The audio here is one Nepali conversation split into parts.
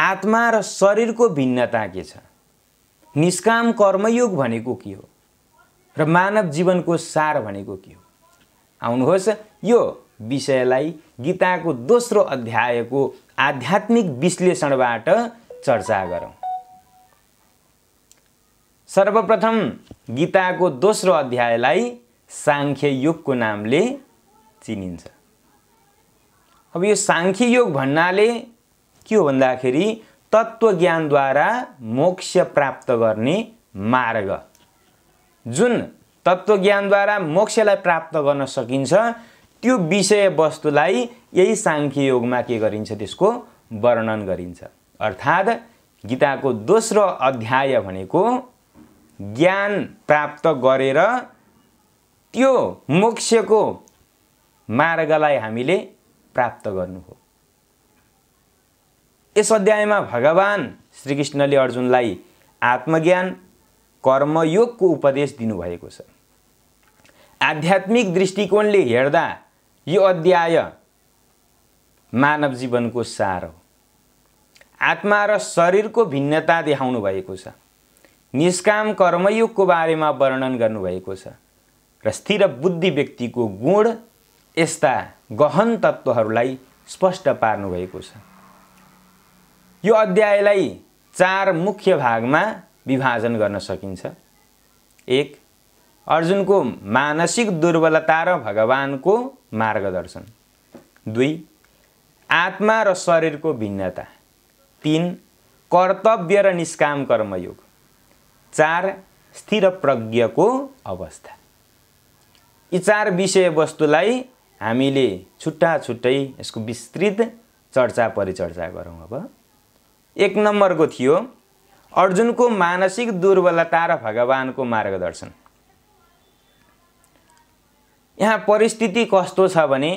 आत्मा र शरीरको भिन्नता के छ, निष्काम कर्मयोग भनेको के हो र मानव जीवनको सार भनेको के हो। आउनुहोस् यो विषयलाई गीताको दोस्रो अध्यायको आध्यात्मिक विश्लेषणबाट चर्चा गरौँ। सर्वप्रथम गीताको दोस्रो अध्यायलाई सांख्य योगको नामले चिनिन्छ। अब यो सांख्य योग भन्नाले के हो भन्दाखेरि तत्त्वज्ञानद्वारा मोक्ष प्राप्त गर्ने मार्ग। जुन तत्त्वज्ञानद्वारा मोक्षलाई प्राप्त गर्न सकिन्छ त्यो विषय वस्तुलाई यही सांख्य योगमा के गरिन्छ, त्यसको वर्णन गरिन्छ। अर्थात् गीताको दोस्रो अध्याय भनेको ज्ञान प्राप्त गरेर त्यो मोक्षको मार्गलाई हामीले प्राप्त गर्नु हो। यस अध्यायमा भगवान श्रीकृष्णले अर्जुनलाई आत्मज्ञान कर्मयोगको उपदेश दिनुभएको छ। आध्यात्मिक दृष्टिकोणले हेर्दा यो अध्याय मानव जीवनको सार हो। आत्मा र शरीरको भिन्नता देखाउनु भएको छ, निष्काम कर्मयोगको बारेमा वर्णन गर्नुभएको छ र स्थिर बुद्धि व्यक्तिको गुण यस्ता गहन तत्त्वहरूलाई स्पष्ट पार्नु भएको छ। यो अध्यायलाई 4 मुख्य भागमा विभाजन गर्न सकिन्छ। 1. अर्जुनको मानसिक दुर्बलता र भगवानको मार्गदर्शन। 2. आत्मा र शरीरको भिन्नता। 3. कर्तव्य र निष्काम कर्मयोग। 4. स्थिर प्रज्ञको अवस्था। यी 4 विषय वस्तुलाई हामीले छुट्टा छुट्टै यसको विस्तृत चर्चा परिचर्चा गरौँ। अब 1 नम्बरको थियो अर्जुनको मानसिक दुर्बलता र भगवानको मार्गदर्शन। यहाँ परिस्थिति कस्तो छ भने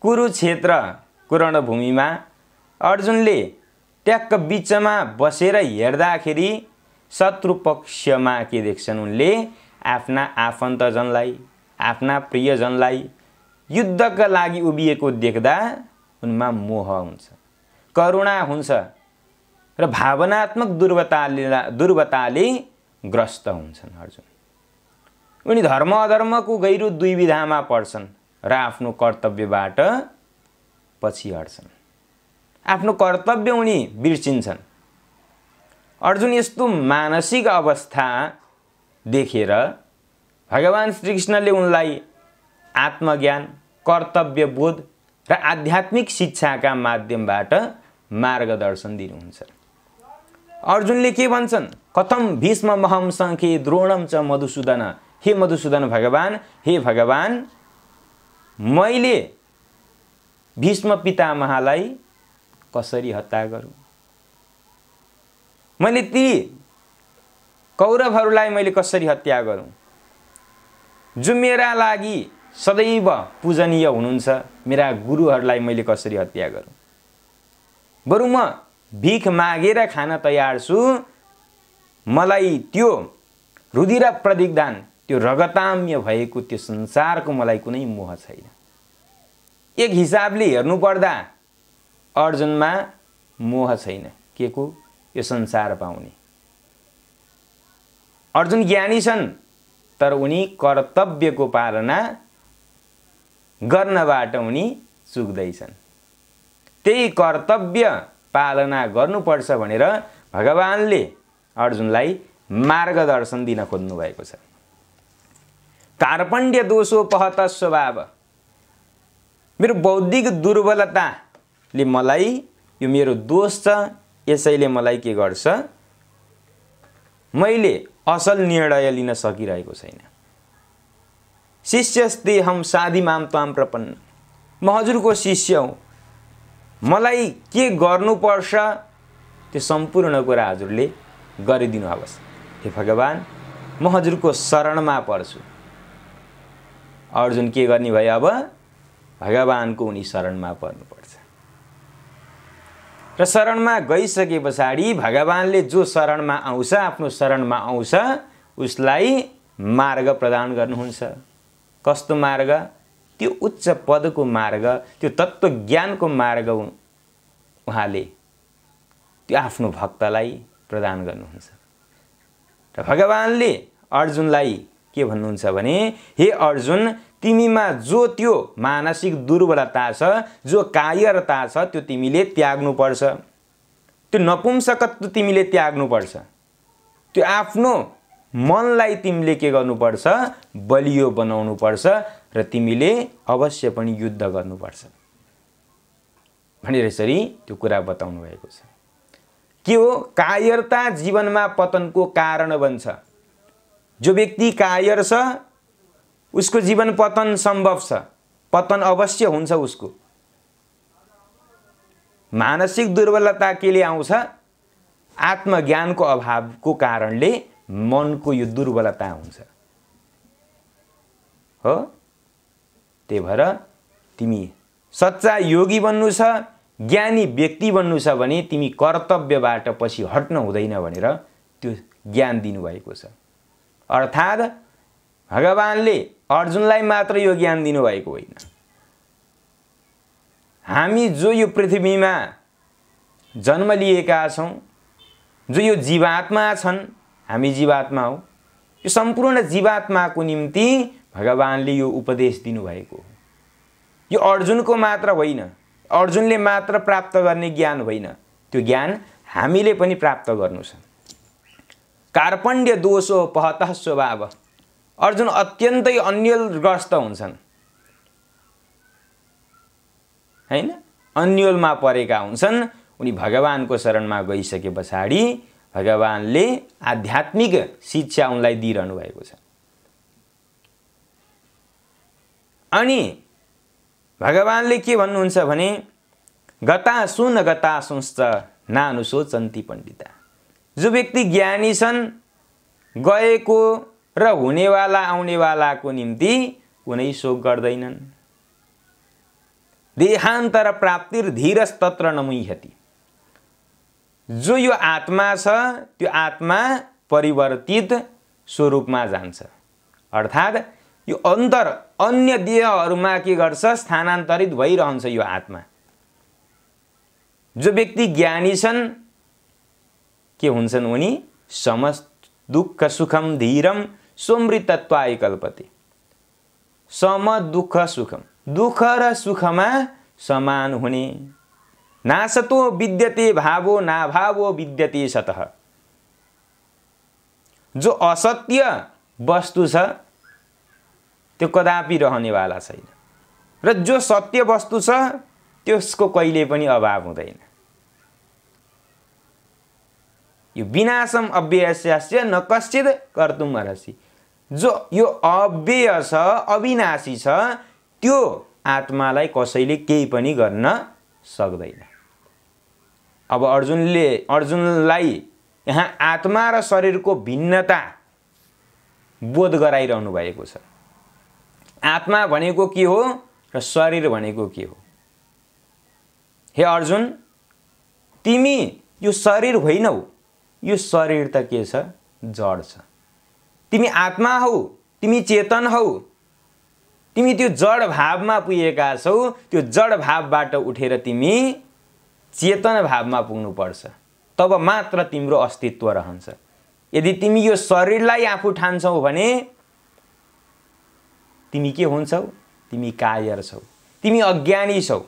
कुरुक्षेत्रको रणभूमिमा अर्जुनले ट्याक्क बिचमा बसेर हेर्दाखेरि शत्रु पक्षमा के देख्छन्, उनले आफ्ना आफन्तजनलाई, आफ्ना प्रियजनलाई युद्धका लागि उभिएको देख्दा उनमा मोह हुन्छ, करुणा हुन्छ र भावनात्मक दुर्बलताले ग्रस्त हुन्छन्। अर्जुन उनी धर्म अधर्मको गहिरो दुविधामा पर्छन् र आफ्नो कर्तव्यबाट पछि हट्छन्। आफ्नो कर्तव्य उनी बिर्सिन्छन्। अर्जुन यस्तो मानसिक अवस्था देखेर भगवान श्रीकृष्णले उनलाई आत्मज्ञान, कर्तव्यबोध र आध्यात्मिक शिक्षाका माध्यमबाट मार्गदर्शन दिनुहुन्छ। अर्जुनले के भन्छन्, कथम भीष्म महम संखे द्रोणम च मधुसूदन। हे मधुसूदन भगवान, हे भगवान, मैले भीष्म पितामहलाई कसरी हत्या गरौँ, मैले ती कौरवहरूलाई मैले कसरी हत्या गरौँ, जो मेरा लागि सदैव पूजनीय हुनुहुन्छ, मेरा गुरुहरूलाई मैले कसरी हत्या गरौँ। बरु म भिख मागेर खान तयार छु, मलाई त्यो रुधिर प्रतिदान, त्यो रगताम्य भएको त्यो संसारको मलाई कुनै मोह छैन। एक हिसाबले हेर्नु पर्दा अर्जुनमा मोह छैन, के को, यो संसार पाउने। अर्जुन ज्ञानी छन् तर उनी कर्तव्यको पालना गर्नबाट उनी चुक्दैछन्। त्यही कर्तव्य पालना गर्नुपर्छ भनेर भगवानले अर्जुनलाई मार्गदर्शन दिन खोज्नु भएको छ। कार्पण्य दोषोपहत स्वभाव, मेरो बौद्धिक दुर्बलताले मलाई, यो मेरो दोष छ, यसैले मलाई के गर्छ, मैले असल निर्णय लिन सकिरहेको छैन। शिष्यस्ते हम साधि माम त्वाम प्रपन्न, म हजुरको शिष्य हुँ, मलाई के गर्नुपर्छ त्यो सम्पूर्ण कुरा हजुरले गरिदिनु होस्। हे भगवान, म हजुरको शरणमा पर्छु। अर्जुन के गर्ने भयो, अब भगवानको उनी शरणमा पर्नुपर्छ। र शरणमा गइसके पछाडि भगवानले जो शरणमा आउँछ, आफ्नो शरणमा आउँछ, उसलाई मार्ग प्रदान गर्नुहुन्छ। कस्तो मार्ग, त्यो उच्च पदको मार्ग, त्यो तत्त्वज्ञानको मार्ग उहाँले त्यो आफ्नो भक्तलाई प्रदान गर्नुहुन्छ। र भगवानले अर्जुनलाई के भन्नुहुन्छ भने, हे अर्जुन, तिमीमा जो त्यो मानसिक दुर्बलता छ, जो कायरता छ, त्यो तिमीले त्याग्नुपर्छ। त्यो नपुंसकत्व तिमीले त्याग्नुपर्छ। त्यो आफ्नो मनलाई तिमीले के गर्नुपर्छ, बलियो बनाउनुपर्छ र तिमीले अवश्य पनि युद्ध गर्नुपर्छ भनेर यसरी त्यो कुरा बताउनु भएको छ। के हो? कायरता जीवनमा पतनको कारण बन्छ। जो व्यक्ति कायर छ उसको जीवन पतन सम्भव छ, पतन अवश्य हुन्छ उसको। मानसिक दुर्बलता केले आउँछ? आत्मज्ञानको अभावको कारणले मनको यो दुर्बलता हुन्छ हो। त्यही भएर तिमी सच्चा योगी बन्नु छ, ज्ञानी व्यक्ति बन्नु छ भने तिमी कर्तव्यबाट पछि हट्न हुँदैन भनेर त्यो ज्ञान दिनुभएको छ। अर्थात् भगवानले अर्जुनलाई मात्र यो ज्ञान दिनुभएको होइन। हामी जो यो पृथ्वीमा जन्म लिएका छौँ, जो यो जीवात्मा छन्, हामी जीवात्मा हौ, यो सम्पूर्ण जीवात्माको निम्ति भगवानले यो उपदेश दिनुभएको हो। यो अर्जुनको मात्र होइन, अर्जुनले मात्र प्राप्त गर्ने ज्ञान होइन, त्यो ज्ञान हामीले पनि प्राप्त गर्नु छ। कार्पण्य दोषो पहतः स्वभाव। अर्जुन अत्यन्तै अन्योलग्रस्त हुन्छन् हैन, अन्योलमा परेका हुन्छन्। उनी भगवानको शरणमा गइसके पछाडि भगवानले आध्यात्मिक शिक्षा उनलाई दिइरहनु भएको छ। अनि भगवानले के भन्नुहुन्छ भने, गतासु न गतासुश्च नानुशोचन्ति पण्डिता। जो व्यक्ति ज्ञानी छन्, गएको र हुनेवाला आउनेवालाको निम्ति कुनै शोक गर्दैनन्। देहान्तर प्राप्तिर धीरस्तत्र न मुह्यति। जो यो आत्मा छ त्यो आत्मा परिवर्तित स्वरूपमा जान्छ। अर्थात् यो अन्तर अन्य देहहरूमा के गर्छ, स्थानान्तरित भइरहन्छ यो आत्मा। जो व्यक्ति ज्ञानी छन् के हुन्छन्, उनी समस्त दुःख सुखम धीरम सोमृतत्वाय कल्पते। सम दुःख सुखम, दुःख र सुखमा समान हुने। नासतो विद्यते भावो नाभावो विद्यते सतः। जो असत्य वस्तु छ त्यो कदापि रहनेवाला छैन, र जो सत्य वस्तु छ त्यसको कहिले पनि अभाव हुँदैन। यो विनाशम अव्ययस्य न कश्चित् कर्तुम् अर्हसि। जो यो अव्यय छ, अविनाशी छ, त्यो आत्मालाई कसैले केही पनि गर्न सक्दैन। अब अर्जुनलाई यहाँ आत्मा र शरीरको भिन्नता बोध गराइरहनु भएको छ। आत्मा भनेको के हो र शरीर भनेको के हो। हे अर्जुन, तिमी यो शरीर होइनौ, यो शरीर त के छ, जड छ। तिमी आत्मा हौ, तिमी चेतन हौ। तिमी त्यो जड भावमा पुगेका छौ। त्यो जड भावबाट उठेर तिमी चेतन भावमा पुग्नुपर्छ, तब मात्र तिम्रो अस्तित्व रहन्छ। यदि तिमी यो शरीरलाई आफू ठान्छौ भने तिमी के हुन्छौ, तिमी कायर छौ, तिमी अज्ञानी छौ।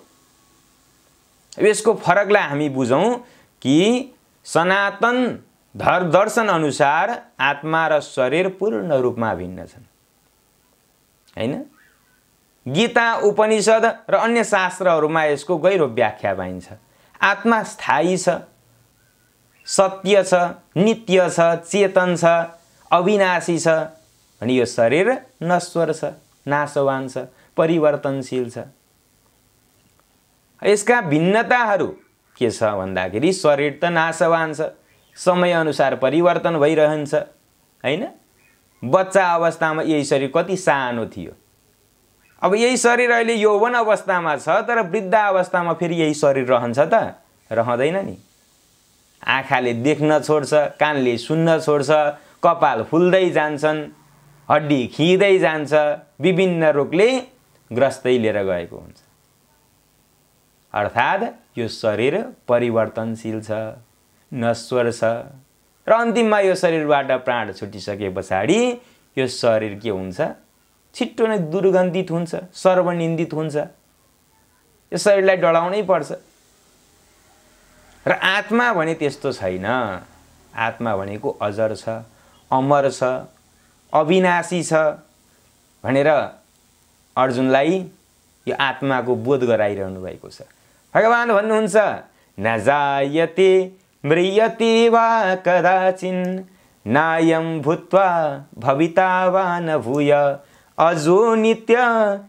यसको फरकलाई हामी बुझौं कि सनातन दर्शन अनुसार आत्मा र शरीर पूर्ण रूपमा भिन्न छन् हैन। गीता, उपनिषद र अन्य शास्त्रहरूमा यसको गहिरो व्याख्या पाइन्छ। आत्मा स्थायी छ, सत्य छ, नित्य छ, चेतन छ, अविनाशी छ भने यो शरीर नश्वर छ, नाशवान छ, परिवर्तनशील छ। यसका भिन्नताहरू के छ भन्दाखेरि शरीर त नाशवान छ, समय अनुसार परिवर्तन भइरहन्छ हैन। बच्चा अवस्थामा यही शरीर कति सानो थियो, अब यही शरीर अहिले यौवन अवस्थामा छ, तर वृद्ध अवस्थामा फेरि यही शरीर रहन्छ त, रहँदैन नि। आँखाले देख्न छोड्छ, कानले सुन्न छोड्छ, कपाल फुल्दै जान्छन्, हड्डी खिँदै जान्छ, विभिन्न रोगले ग्रस्तै लिएर गएको हुन्छ। अर्थात् यो शरीर परिवर्तनशील छ नश्वर छ र अन्तिममा यो शरीरबाट प्राण छुटिसके पछाडि यो शरीर के हुन्छ? छिट्टो नै दुर्गन्धित हुन्छ, सर्वनिन्दित हुन्छ। यो शरीरलाई डढाउनै पर्छ। र आत्मा भने त्यस्तो छैन। आत्मा भनेको अजर छ, अमर छ, अविनाशी छ भनेर अर्जुनलाई यो आत्माको बोध गराइरहनु भएको छ। भगवान भन्नुहुन्छ न जायते म्रियते वा कदाचिन नायं भूत्वा भविता वा न भूय अजो नित्य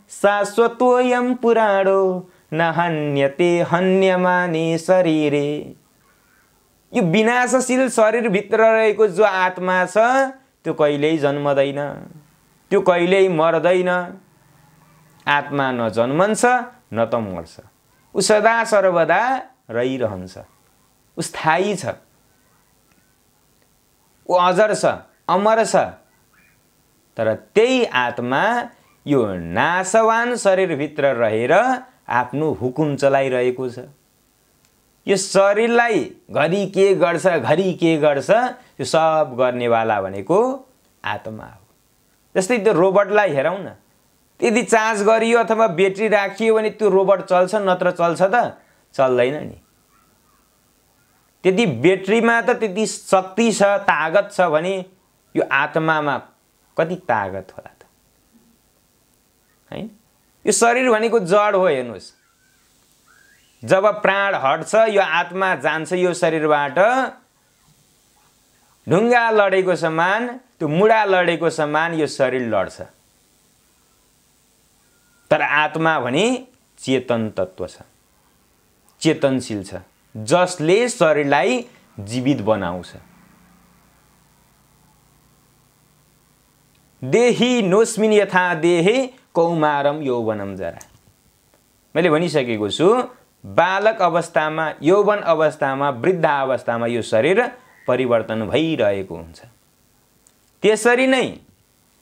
शाश्वतोऽयं पुराणो न हन्यते हन्यमाने शरीरे। यो विनाशशील शरीर भित्र रहेको जो आत्मा छ त्यो कहिल्यै जन्मदैन, त्यो कहिल्यै मर्दैन। आत्मा न जन्मन्छ न त मर्छ, उ सदा सर्वदा रहिरहन्छ, उ स्थायी छ, उ अजर छ, अमर छ। तर त्यही आत्मा यो नाशवान शरीरभित्र रहेर आफ्नो हुकुम चलाइरहेको छ। यो शरीरलाई घरि के गर्छ, घरि के गर्छ, यो सब गर्नेवाला भनेको आत्मा हो। जस्तै त्यो रोबोटलाई हेरौँ न, यदि चार्ज गरियो अथवा ब्याट्री राखियो भने त्यो रोबोट चल्छ, नत्र चल्छ त चल्दैन नि। त्यति ब्याट्रीमा त त्यति शक्ति छ, तागत छ भने यो आत्मामा कति तागत होला त, हैन? यो शरीर भनेको जड हो। हेर्नुहोस्, जब प्राण हट्छ यो आत्मा जान्छ यो शरीरबाट, ढुङ्गा लडेको समान, त्यो मुढा लडेको समान यो शरीर लड्छ। तर आत्मा भने चेतन तत्व छ, चेतनशील छ, जसले शरीरलाई जीवित बनाउँछ। देही नोस्मिन यथा देहे कौमारम यौवनम जरा। मैले भनिसकेको छु, बालक अवस्थामा, यौवन अवस्थामा, वृद्धावस्थामा यो शरीर परिवर्तन भइरहेको हुन्छ। त्यसरी नै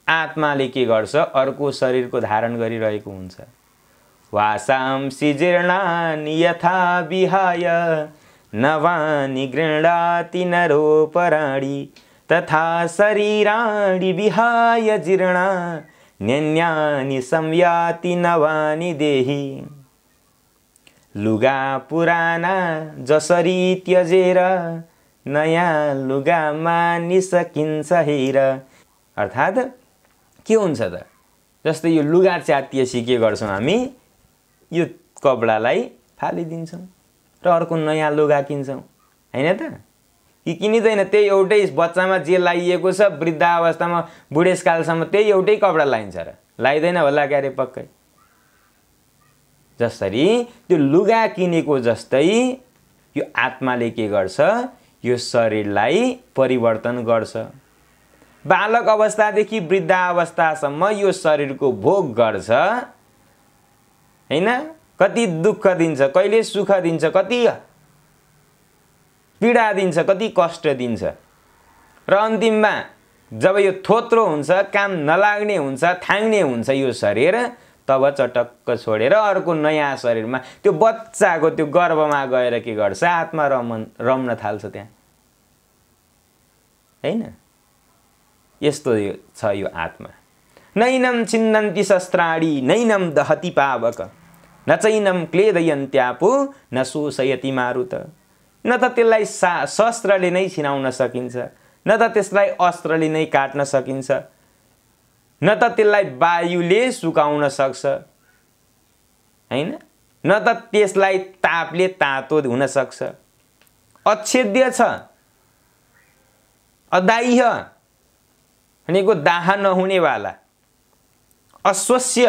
आत्माले के गर्छ? अर्को शरीरको धारण गरिरहेको हुन्छ। वासांसि जीर्णानि यथा विहाय नवानि गृह्णाति नरोपराणि तथा शरीराणि विहाय जीर्णा न्यन्यानि संयाति नवानि देहि। लुगा पुराना जसरी त्यजेर नयाँ लुगा मानि सकिन्छ हेर। अर्थात् के हुन्छ त? जस्तै यो लुगा च्यातिएपछि के गर्छौँ हामी? यो कपडालाई फालिदिन्छौँ र अर्को नयाँ लुगा किन्छौँ, हैन त? कि किनिँदैन? त्यही एउटै बच्चामा जे लाइएको छ, वृद्धावस्थामा बुढेसकालसम्म त्यही एउटै कपडा लाइन्छ र लाइदैन होला क्यारे पक्कै। जसरी त्यो लुगा किनेको जस्तै यो आत्माले के गर्छ? यो शरीरलाई परिवर्तन गर्छ। बालक अवस्थादेखि वृद्धावस्थासम्म यो शरीरको भोग गर्छ, हैन? कति दुःख दिन्छ, कहिले सुख दिन्छ, कति पीडा दिन्छ, कति कष्ट दिन्छ। र अन्तिममा जब यो थोत्रो हुन्छ, काम नलाग्ने हुन्छ, थाङ्ने हुन्छ यो शरीर, तब चटक्क छोडेर अर्को नयाँ शरीरमा त्यो बच्चाको त्यो गर्भमा गएर के गर्छ? आत्मा रम्न थाल्छ त्यहाँ, हैन? यस्तो छ यो आत्मा। नैनम छिन्दन्ति शस्त्राणि नैनम दहति पावक न चैनम क्लेदयन्त्यापो न शोषयति मारुत। न त त्यसलाई शस्त्रले नै छिनाउन सकिन्छ, न त त्यसलाई अस्त्रले नै काट्न सकिन्छ, न त त्यसलाई वायुले सुकाउन सक्छ, हैन? न त त्यसलाई तापले तातो हुन सक्छ। अछेद्य छ, अदाह्य भनेको दाह नहुनेवाला, अस्वस्य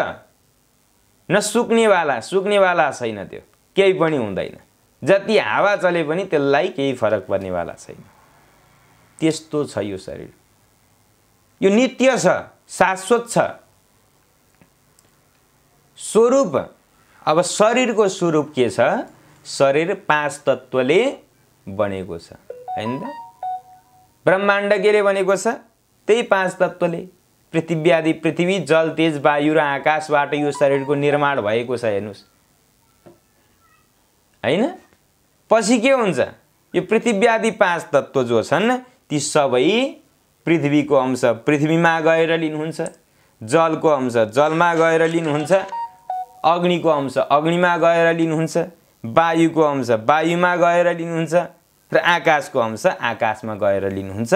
न सुक्नेवाला, सुक्नेवाला छैन, त्यो केही पनि हुँदैन। जति हावा चले पनि त्यसलाई केही फरक पर्नेवाला छैन। त्यस्तो छ यो शरीर। यो नित्य छ, शाश्वत छ। स्वरूप, अब शरीरको स्वरूप के छ? शरीर 5 तत्त्वले बनेको छ, हैन त? ब्रह्माण्ड केले बनेको छ? त्यही 5 तत्त्वले। पृथ्वी आदि, पृथ्वी, जल, तेज, वायु र आकाशबाट यो शरीरको निर्माण भएको छ। हेर्नुस्, हैन? पछि के हुन्छ? यो पृथ्वी आदि 5 तत्त्व जो छन् ती सबै पृथ्वीको अंश पृथ्वीमा गएर लिनुहुन्छ, जलको अंश जलमा गएर लिनुहुन्छ, अग्निको अंश अग्निमा गएर लिनुहुन्छ, वायुको अंश वायुमा गएर लिनुहुन्छ र आकाशको अंश आकाशमा गएर लिनुहुन्छ।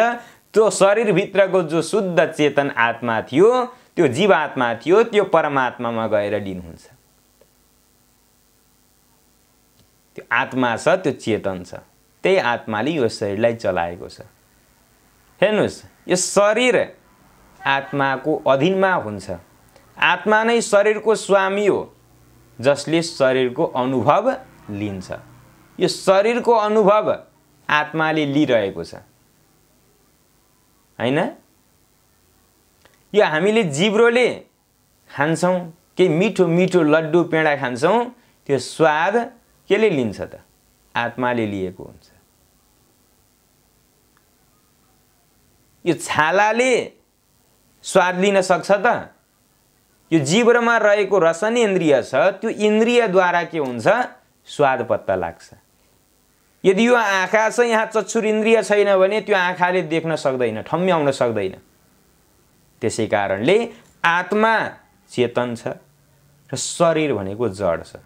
त्यो शरीरभित्रको जो शुद्ध चेतन आत्मा थियो, त्यो जीवात्मा थियो, त्यो परमात्मामा गएर लिनुहुन्छ। त्यो आत्मा छ, त्यो चेतन छ, त्यही आत्माले यो शरीरलाई चलाएको छ। हेर्नुस्, यो शरीर आत्माको अधीनमा हुन्छ। आत्मा नै शरीरको स्वामी हो, जसले शरीरको अनुभव लिन्छ। यो शरीरको अनुभव आत्माले लिइरहेको छ, हैन? यो हामीले जिब्रोले खान्छौँ, के मिठो मिठो लड्डु पेडा खान्छौँ, त्यो स्वाद केले लिन्छ त? आत्माले लिएको हुन्छ। यो छालाले स्वाद लिन सक्छ त? यो जिब्रोमा रहेको रसनेन्द्रिय छ, त्यो इन्द्रियद्वारा के हुन्छ? स्वाद पत्ता लाग्छ। यदि यो आँखा छ, यहाँ चक्षुर इन्द्रिय छैन भने त्यो आँखाले देख्न सक्दैन, ठम्म्याउन सक्दैन। त्यसै कारणले आत्मा चेतन छ र शरीर भनेको जड छ।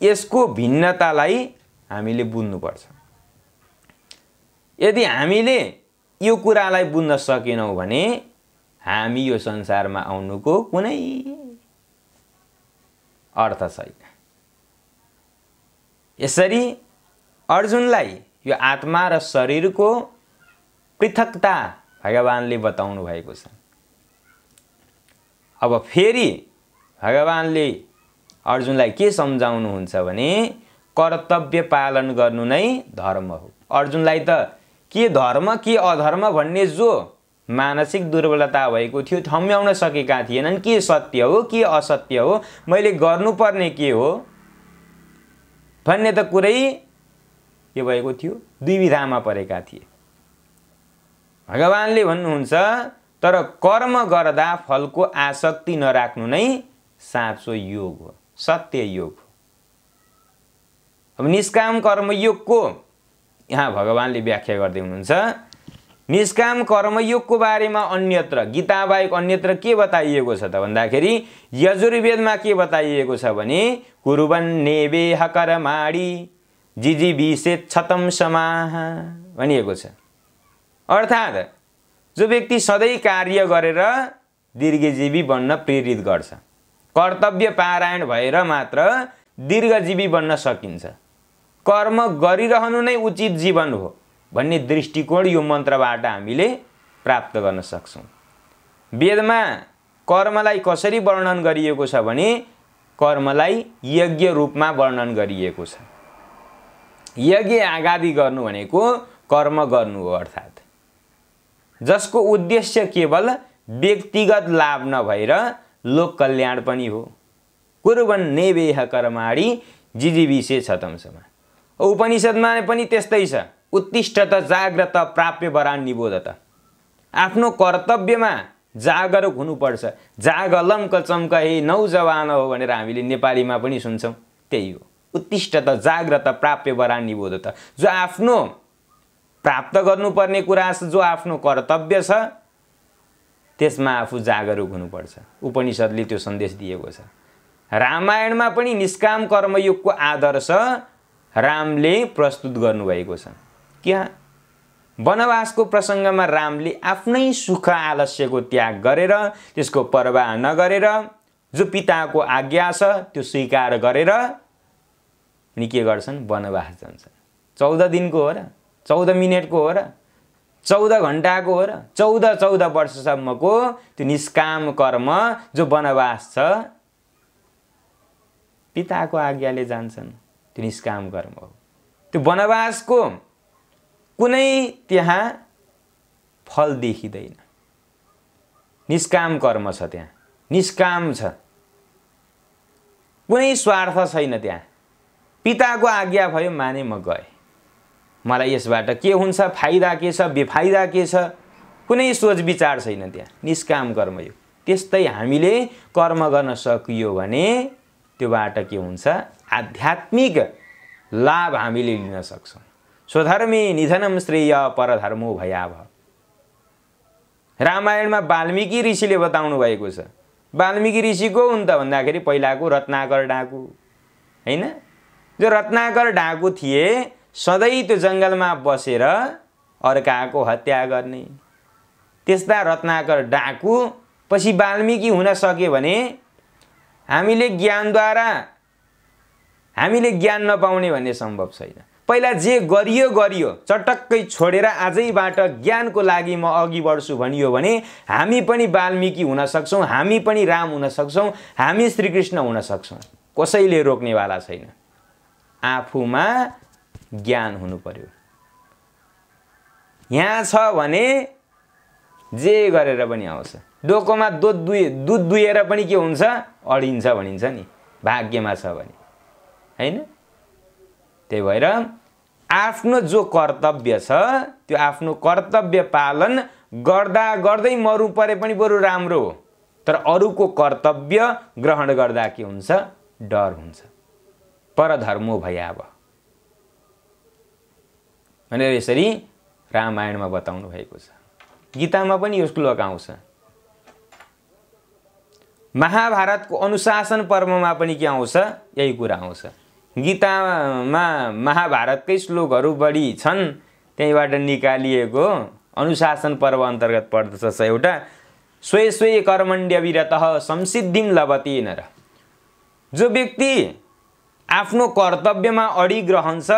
यसको भिन्नतालाई हामीले बुझ्नुपर्छ। यदि हामीले यो कुरालाई बुझ्न सकेनौँ भने हामी यो संसारमा आउनुको कुनै अर्थ छैन। यसरी अर्जुनलाई यो आत्मा र शरीरको पृथकता भगवानले बताउनु भएको छ। अब फेरि भगवानले अर्जुनलाई के सम्झाउनुहुन्छ भने कर्तव्य पालन गर्नु नै धर्म हो। अर्जुनलाई त के धर्म के अधर्म भन्ने जो मानसिक दुर्बलता भएको थियो, ठम्म्याउन सकेका थिएनन्। के सत्य हो के असत्य हो, मैले गर्नुपर्ने के हो भन्ने त कुरै के भएको थियो, दुविधामा परेका थिए। भगवानले भन्नुहुन्छ तर कर्म गर्दा फलको आसक्ति नराख्नु नै साँचो योग हो, सत्य योग हो। अब निष्काम कर्मयोगको यहाँ भगवानले व्याख्या गर्दै हुनुहुन्छ। निष्काम कर्मयोगको बारेमा अन्यत्र गीता बाहेक अन्यत्र के बताइएको छ त भन्दाखेरि यजुर्वेदमा के बताइएको छ भने कुर्वन्नेवेह कर्माणि जिजीविषेत् क्षतं समाः भनिएको छ। अर्थात् जो व्यक्ति सधैँ कार्य गरेर दीर्घजीवी बन्न प्रेरित गर्छ, कर्तव्य पारायण भएर मात्र दीर्घजीवी बन्न सकिन्छ, कर्म गरिरहनु नै उचित जीवन हो भन्ने दृष्टिकोण यो मन्त्रबाट हामीले प्राप्त गर्न सक्छौँ। वेदमा कर्मलाई कसरी वर्णन गरिएको छ भने कर्मलाई यज्ञ रूपमा वर्णन गरिएको छ। यज्ञ आगादी गर्नु भनेको कर्म गर्नु हो, अर्थात् जसको उद्देश्य केवल व्यक्तिगत लाभ नभएर लोक कल्याण पनि हो। कुर्वन्नेवेह कर्माणि जिजीविषेत् क्षतं समाः। उपनिषदमा पनि त्यस्तै छ। उत्तिष्ठत जाग्रत प्राप्य वरान् निबोधत। आफ्नो कर्तव्यमा जागरुक हुनुपर्छ। जाग लम्क चम्क हे नौजवान हो भनेर हामीले नेपालीमा पनि सुन्छौँ, त्यही हो। उत्तिष्ठत जाग्रत प्राप्य वरान् निबोधत। जो आफ्नो प्राप्त गर्नुपर्ने कुरा छ, जो आफ्नो कर्तव्य छ, त्यसमा आफू जागरुक हुनुपर्छ। उपनिषदले त्यो सन्देश दिएको छ। रामायणमा पनि निष्काम कर्मयोगको आदर्श रामले प्रस्तुत गर्नुभएको छ। क्या वनवासको प्रसङ्गमा रामले आफ्नै सुख आलस्यको त्याग गरेर, त्यसको परवाह नगरेर, जो पिताको आज्ञा छ त्यो स्वीकार गरेर नि के गर्छन्, वनवास जान्छन्। 14 दिनको हो र, 14 मिनेटको हो र, 14 घण्टाको हो र, 14 वर्षसम्मको त्यो निष्काम कर्म जो वनवास छ, पिताको आज्ञाले जान्छन्, त्यो निष्काम कर्म हो। त्यो वनवासको कुनै त्यहाँ फल देखिँदैन। निष्काम कर्म छ त्यहाँ, निष्काम छ, कुनै स्वार्थ छैन त्यहाँ। पिताको आज्ञा भयो माने म गएँ, मलाई यसबाट के हुन्छ, फाइदा के छ, बेफाइदा के छ, कुनै सोच विचार छैन त्यहाँ। निष्काम कर्म यो। त्यस्तै हामीले कर्म गर्न सकियो भने त्योबाट के हुन्छ, आध्यात्मिक लाभ हामीले लिन सक्छौँ। स्वधर्मे निधनम श्रेय परधर्मो भयावह। रामायणमा वाल्मीकि ऋषिले बताउनु भएको छ। वाल्मीकि ऋषि को हुन् त भन्दाखेरि पहिलाको रत्नाकर डाकु हैन। जो रत्नाकर डाकु थिए सधैँ त्यो जङ्गलमा बसेर अर्काको हत्या गर्ने। त्यस्ता रत्नाकर डाकु पछि वाल्मीकि हुन सक्यो भने हामीले ज्ञान नपाउने भन्ने सम्भव छैन। पहिला जे गरियो चटक्कै छोडेर आजैबाट ज्ञानको लागि म अघि बढ्छु भनियो भने हामी पनि वाल्मीकि हुन सक्छौँ, हामी पनि राम हुन सक्छौँ, हामी श्रीकृष्ण हुन सक्छौँ। कसैले रोक्नेवाला छैन। आफूमा ज्ञान हुनु पर्यो। यहाँ छ भने जे गरेर पनि आउँछ। डोकोमा दुध दुहेर पनि के हुन्छ, अडिन्छ भनिन्छ नि, भाग्यमा छ भने हैन। त्यही भएर आफ्नो जो कर्तव्य छ त्यो आफ्नो कर्तव्य पालन गर्दा गर्दै मरु परे पनि बरु राम्रो हो। तर अरूको कर्तव्य ग्रहण गर्दा के हुन्छ, डर हुन्छ। परधर्मो भयावह भनेर यसरी रामायणमा बताउनु भएको छ। गीतामा पनि यो श्लोक आउँछ। महाभारतको अनुशासन पर्वमा पनि के आउँछ, यही कुरा आउँछ। गीतामा महाभारतकै श्लोकहरू बढी छन्, त्यहीबाट निकालिएको अनुशासन पर्व अन्तर्गत पर्दछ एउटा। स्वे स्वे कर्मण्य विरतः संसिद्धिम लभते नर। जो व्यक्ति आफ्नो कर्तव्यमा अडिग रहन्छ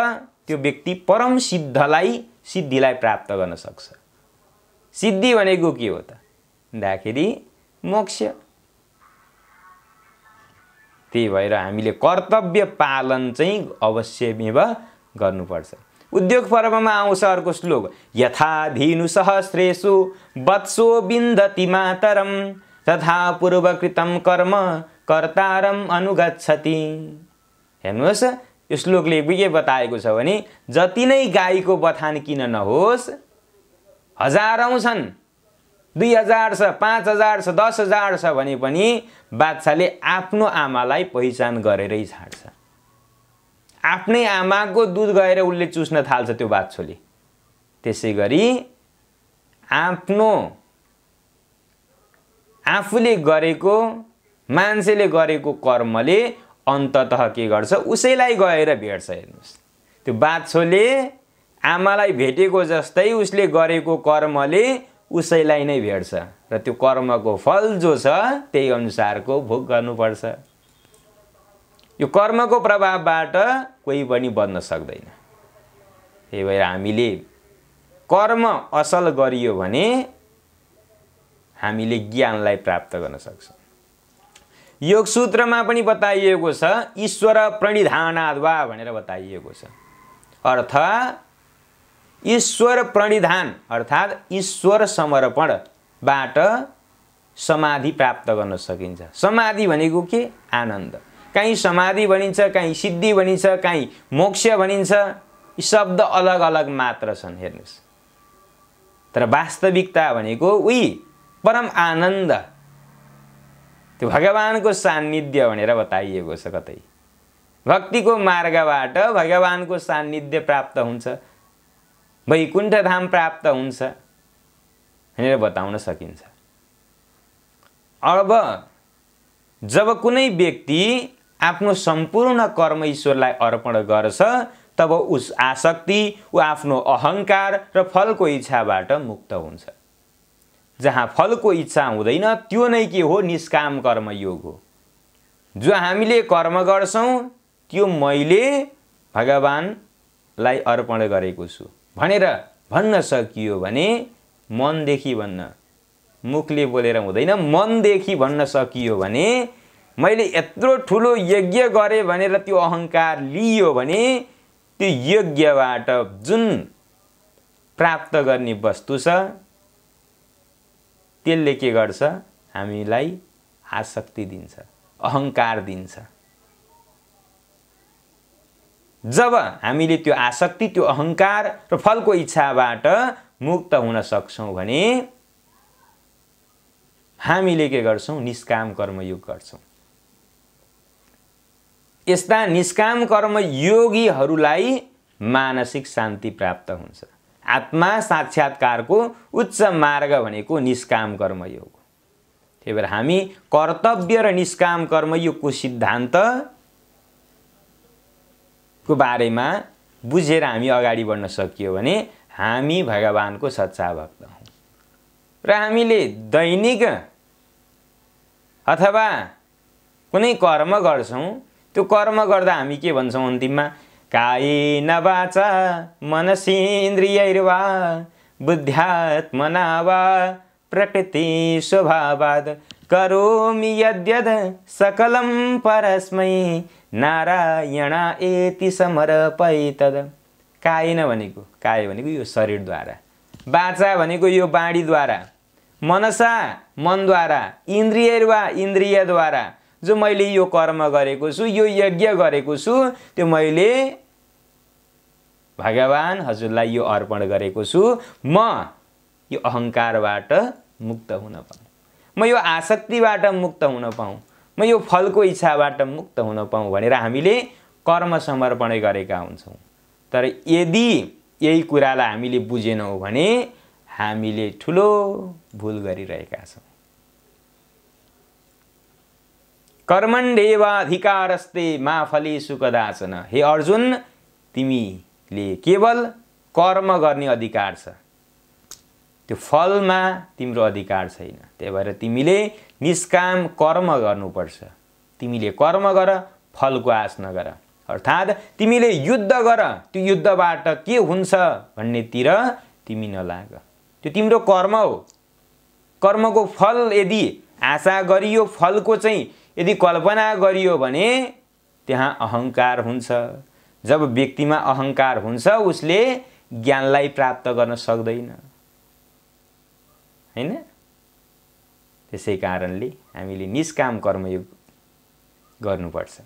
त्यो व्यक्ति परम सिद्धिलाई प्राप्त गर्न सक्छ। सिद्धि भनेको के हो त भन्दाखेरि मोक्ष। त्यही भएर हामीले कर्तव्य पालन चाहिँ अवश्यमेव गर्नुपर्छ। उद्योग पर्वमा आउँछ अर्को श्लोक, यथा धीनु सहस्रेषु वत्सो बिन्दति मातरम तथा पूर्वकृतं कर्म कर्तारम अनुगच्छति। हेर्नुहोस् यो श्लोकले के बताएको छ भने जति नै गाईको बथान किन नहोस्, हजारौं छन्, 2000 छ, 5000 छ, 10,000 छ भने पनि बादशाहले आफ्नो आमालाई पहिचान गरेरै छाड्छ। आफ्नै आमाको दुध गएर उसले चुस्न थाल्छ त्यो बाछोले। त्यसै गरी आफूले गरेको, मान्छेले गरेको कर्मले अन्ततः के गर्छ, उसैलाई गएर भेट्छ। हेर्नुहोस् त्यो बाछोले आमालाई भेटेको जस्तै उसले गरेको कर्मले उसैलाई नै भेट्छ र त्यो कर्मको फल जो छ त्यही अनुसारको भोग गर्नुपर्छ। यो कर्मको प्रभावबाट कोही पनि बच्न सक्दैन। त्यही भएर हामीले कर्म असल गरियो भने हामीले ज्ञानलाई प्राप्त गर्न सक्छौँ। योग सूत्रमा पनि बताइएको छ ईश्वर प्रणिधानाद् वा भनेर बताइएको छ। अर्थात् ईश्वर प्रणिधान अर्थात् ईश्वर समर्पणबाट समाधि प्राप्त गर्न सकिन्छ। समाधि भनेको के, आनन्द। कहीँ समाधि भनिन्छ, कहीँ सिद्धि भनिन्छ, कहीँ मोक्ष भनिन्छ। यी शब्द अलग अलग मात्र छन्। हेर्नुहोस् तर वास्तविकता भनेको उही परम आनन्द, त्यो भगवानको सान्निध्य भनेर बताइएको छ। कतै भक्तिको मार्गबाट भगवानको सान्निध्य प्राप्त हुन्छ, वैकुण्ठ धाम प्राप्त हुन्छ भनेर बताउन सकिन्छ। अब जब कुनै व्यक्ति आफ्नो सम्पूर्ण कर्म ईश्वरलाई अर्पण गर्छ तब उस आसक्ति, ऊ आफ्नो अहङ्कार र फलको इच्छाबाट मुक्त हुन्छ। जहाँ फलको इच्छा हुँदैन त्यो नै के हो, निष्काम कर्म योग हो। जो हामीले कर्म गर्छौँ त्यो मैले भगवानलाई अर्पण गरेको छु भनेर भन्न सकियो भने, मनदेखि भन्न, मुखले बोलेर हुँदैन, मनदेखि भन्न सकियो भने मैले यत्रो ठुलो यज्ञ गरेँ भनेर त्यो अहङ्कार लियो भने त्यो यज्ञबाट जुन प्राप्त गर्ने वस्तु छ त्यसले के गर्छ, हामीलाई आसक्ति दिन्छ, अहङ्कार दिन्छ। जब हामीले त्यो आसक्ति, त्यो अहङ्कार र फलको इच्छाबाट मुक्त हुन सक्छौँ भने हामीले के गर्छौँ, निष्काम कर्मयोग गर्छौँ। यस्ता निष्काम कर्म योगीहरूलाई मानसिक शान्ति प्राप्त हुन्छ। आत्मा साक्षात्कारको उच्च मार्ग भनेको निष्काम कर्मयोग हो। त्यही भएर हामी कर्तव्य र निष्काम कर्मयोगको सिद्धान्तको बारेमा बुझेर हामी अगाडि बढ्न सकियो भने हामी भगवानको सच्चा भक्त हौँ। र हामीले दैनिक अथवा कुनै कर्म गर्छौँ, त्यो कर्म गर्दा हामी के भन्छौँ अन्तिममा, कायेन वाचा मनसेन्द्रियैर्वा बुद्ध्यात्मना वा प्रकृति स्वभावात् करोमि यद्यद् सकलं परस्मै नारायणायेति समर्पयेतद्। कायेन भनेको, काय भनेको यो शरीरद्वारा, वाचा भनेको यो वाणीद्वारा, मनसा मनद्वारा, इन्द्रियर्वा इन्द्रियद्वारा जो मैले यो कर्म गरेको छु, यो यज्ञ गरेको छु, त्यो मैले भगवान हजुरलाई यो अर्पण गरेको छु। म यो अहङ्कारबाट मुक्त हुन पाऊँ, म यो आसक्तिबाट मुक्त हुन पाऊँ, म यो फलको इच्छाबाट मुक्त हुन पाऊँ भनेर हामीले कर्म समर्पण गरेका हुन्छौँ। तर यदि यही कुरालाई हामीले बुझेनौँ भने हामीले ठुलो भुल गरिरहेका छौँ। कर्मण्येवाधिकारस्ते मा फलेषु कदाचन। हे अर्जुन, तिमीले केवल कर्म गर्ने अधिकार छ, त्यो फलमा तिम्रो अधिकार छैन। त्यही भएर तिमीले निष्काम कर्म गर्नुपर्छ। तिमीले कर्म गर, फलको आश नगर। अर्थात् तिमीले युद्ध गर, त्यो युद्धबाट के हुन्छ भन्नेतिर तिमी नलाग, त्यो तिम्रो कर्म हो। कर्मको फल यदि आशा गरियो, फलको चाहिँ यदि कल्पना गरियो भने त्यहाँ अहङ्कार हुन्छ। जब व्यक्तिमा अहङ्कार हुन्छ उसले ज्ञानलाई प्राप्त गर्न सक्दैन, हैन? त्यसै कारणले हामीले निष्काम कर्मयोग गर्नुपर्छ।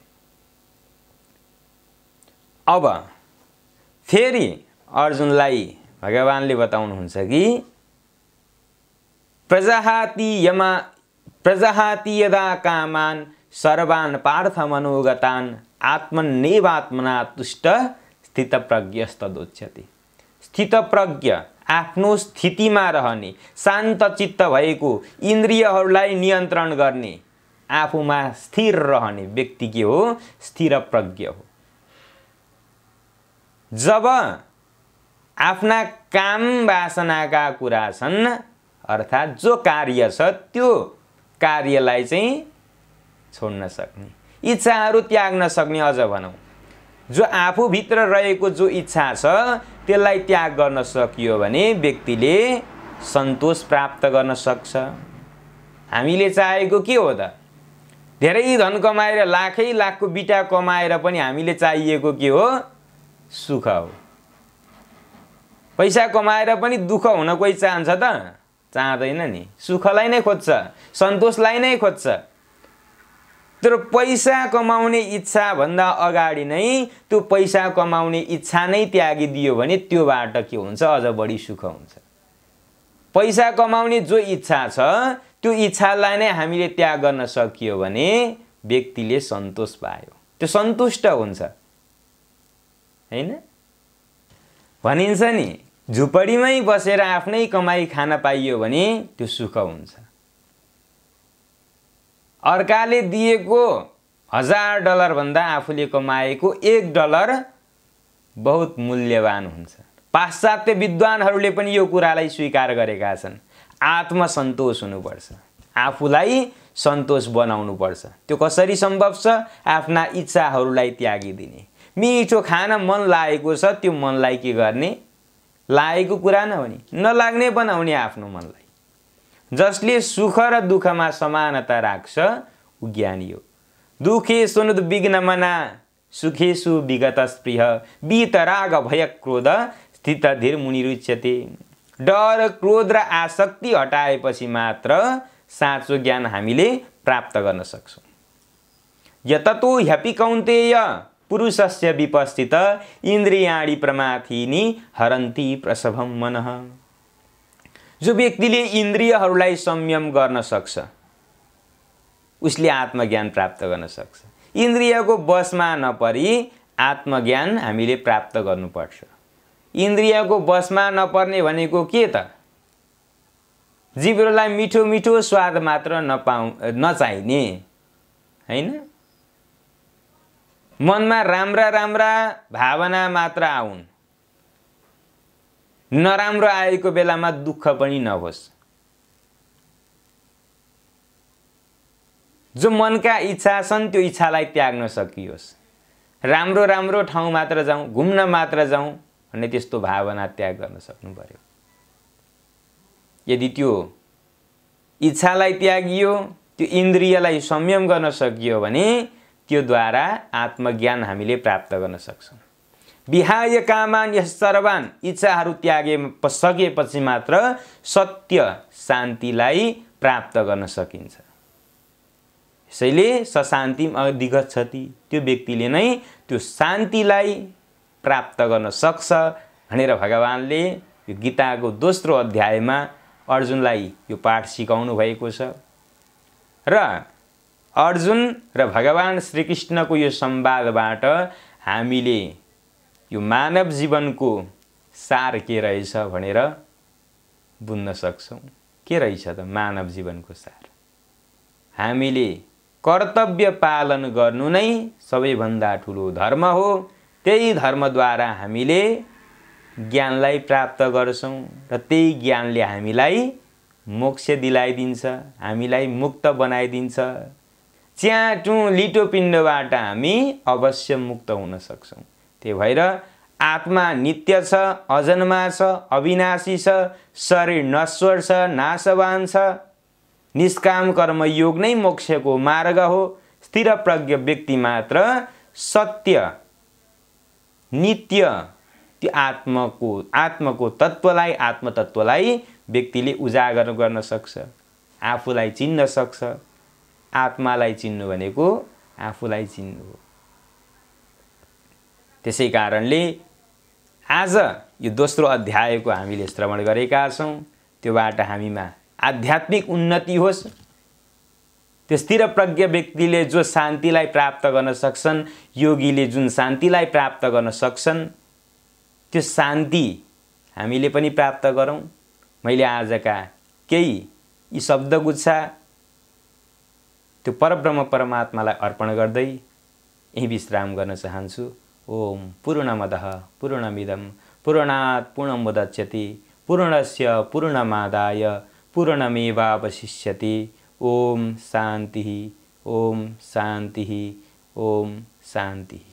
अब फेरि अर्जुनलाई भगवानले बताउनुहुन्छ कि प्रजहाति यदा कामान सर्वान् पार्थ मनोगतान् आत्मन्नेवात्मना तुष्ट स्थितप्रज्ञस्तदोच्यते। स्थितप्रज्ञ आफ्नो स्थितिमा रहने, शान्त चित्त भएको, इन्द्रियहरूलाई नियन्त्रण गर्ने, आफूमा स्थिर रहने व्यक्ति के हो? स्थिर प्रज्ञ हो। जब आफ्ना काम वासनाका कुरा छन्, अर्थात् जो कार्य छ त्यो कार्यलाई चाहिँ छोड्न सक्ने, इच्छाहरू त्याग्न सक्ने, अझ भनौँ जो आफूभित्र रहेको जो इच्छा छ त्यसलाई त्याग गर्न सकियो भने व्यक्तिले सन्तोष प्राप्त गर्न सक्छ। हामीले चाहेको के हो त? धेरै धन कमाएर लाखै लाखको बिटा कमाएर पनि हामीले चाहिएको के हो? सुख हो। पैसा कमाएर पनि दुःख हुन कोही चाहन्छ त? चाहदैन नि। सुखलाई नै खोज्छ, सन्तोषलाई नै खोज्छ। तर पैसा कमाउने इच्छा भन्दा अगाडि नै त्यो पैसा कमाउने इच्छा नै त्यागिदियो भने त्योबाट के हुन्छ? अझ बढी सुख हुन्छ। पैसा कमाउने जो इच्छा छ त्यो इच्छालाई नै हामीले त्याग गर्न सकियो भने व्यक्तिले सन्तोष पायो, त्यो सन्तुष्ट हुन्छ, हैन? भनिन्छ नि, झुपडीमै बसेर आफ्नै कमाई खान पाइयो भने त्यो सुख हुन्छ। अर्काले दिएको $1000 भन्दा आफूले कमाएको $1 बहुत मूल्यवान हुन्छ। पाश्चात्य विद्वानहरूले पनि यो कुरालाई स्वीकार गरेका छन्। आत्मसन्तोष हुनुपर्छ, आफूलाई सन्तोष बनाउनु पर्छ। त्यो कसरी सम्भव छ? आफ्ना इच्छाहरूलाई त्यागिदिने। मिठो खान मन लागेको छ, त्यो मनलाई के गर्ने? लागेको कुरा नभनी नलाग्ने बनाउने आफ्नो मनलाई। जसले सुख र दुःखमा समानता राख्छ उ ज्ञानी हो। दुःखेषु नुद्विग्नमना सुखेषु विगतस्पृह वीतराग भय क्रोध स्थितधीर मुनिरुच्यते। डर, क्रोध र आसक्ति हटाएपछि मात्र साँचो ज्ञान हामीले प्राप्त गर्न सक्छौँ। यततो ह्यपि कौन्तेय पुरुषस्य विपस्थित इन्द्रियाणि प्रमाथीनि हरन्ति प्रसभं मनः। जो व्यक्तिले इन्द्रियहरूलाई संयम गर्न सक्छ उसले आत्मज्ञान प्राप्त गर्न सक्छ। इन्द्रियको बसमा नपरी आत्मज्ञान हामीले प्राप्त गर्नुपर्छ। इन्द्रियको बसमा नपर्ने भनेको के त? जिब्रोलाई मिठो मिठो स्वाद मात्र नचाहिने हैन, मनमा राम्रा राम्रा भावना मात्र आउन्, नराम्रो आएको बेलामा दुःख पनि नहोस्। जो मनका इच्छा छन् त्यो इच्छालाई त्याग्न सकियोस्। राम्रो राम्रो ठाउँ मात्र जाउँ, घुम्न मात्र जाउँ भन्ने त्यस्तो भावना त्याग गर्न सक्नु पर्यो। यदि त्यो इच्छालाई त्यागियो, त्यो इन्द्रियलाई संयम गर्न सकियो भने त्योद्वारा आत्मज्ञान हामीले प्राप्त गर्न सक्छौँ। विहाय कामान यस सर्वान, इच्छाहरू सकेपछि मात्र सत्य शान्तिलाई प्राप्त गर्न सकिन्छ। यसैले सशान्तिम अधिगच्छति, त्यो व्यक्तिले नै त्यो शान्तिलाई प्राप्त गर्न सक्छ भनेर भगवानले यो गीताको दोस्रो अध्यायमा अर्जुनलाई यो पाठ सिकाउनु भएको छ। र अर्जुन र भगवान श्रीकृष्णको यो संवादबाट हामीले यो मानव जीवनको सार के रहेछ भनेर बुझ्न सक्छौँ। के रहेछ त मानव जीवनको सार? हामीले कर्तव्य पालन गर्नु नै सबैभन्दा ठुलो धर्म हो। त्यही धर्मद्वारा हामीले ज्ञानलाई प्राप्त गर्छौँ र त्यही ज्ञानले हामीलाई मोक्ष दिलाइदिन्छ, हामीलाई मुक्त बनाइदिन्छ। च्याटु लिटो पिण्डबाट हामी अवश्य मुक्त हुन सक्छौँ। त्यही भएर आत्मा नित्य छ, अजन्मा छ, अविनाशी छ, शरीर नश्वर छ, नाशवान छ। निष्काम कर्म योग नै मोक्षको मार्ग हो। स्थिर प्रज्ञ व्यक्ति मात्र सत्य नित्य त्यो आत्मको तत्त्वलाई, आत्मतत्त्वलाई व्यक्तिले उजागर गर्न सक्छ, आफूलाई चिन्न सक्छ। आत्मालाई चिन्नु भनेको आफूलाई चिन्नु हो। त्यसै कारणले आज यो दोस्रो अध्यायको हामीले श्रवण गरेका छौँ। त्योबाट हामीमा आध्यात्मिक उन्नति होस्। त्यो स्थिर प्रज्ञ व्यक्तिले जो शान्तिलाई प्राप्त गर्न सक्छन्, योगीले जुन शान्तिलाई प्राप्त गर्न सक्छन्, त्यो शान्ति हामीले पनि प्राप्त गरौँ। मैले आजका केही यी शब्दगुच्छा त्यो परब्रह्म परमात्मालाई अर्पण गर्दै यही विश्राम गर्न चाहन्छु। ओम पूर्णमदः पूर्णमिदं पूर्णात् पूर्णमुदच्यते पूर्णस्य पूर्णमादाय पूर्णमेवावशिष्यते। ओम शान्तिः, ओम शान्तिः, ओम शान्तिः।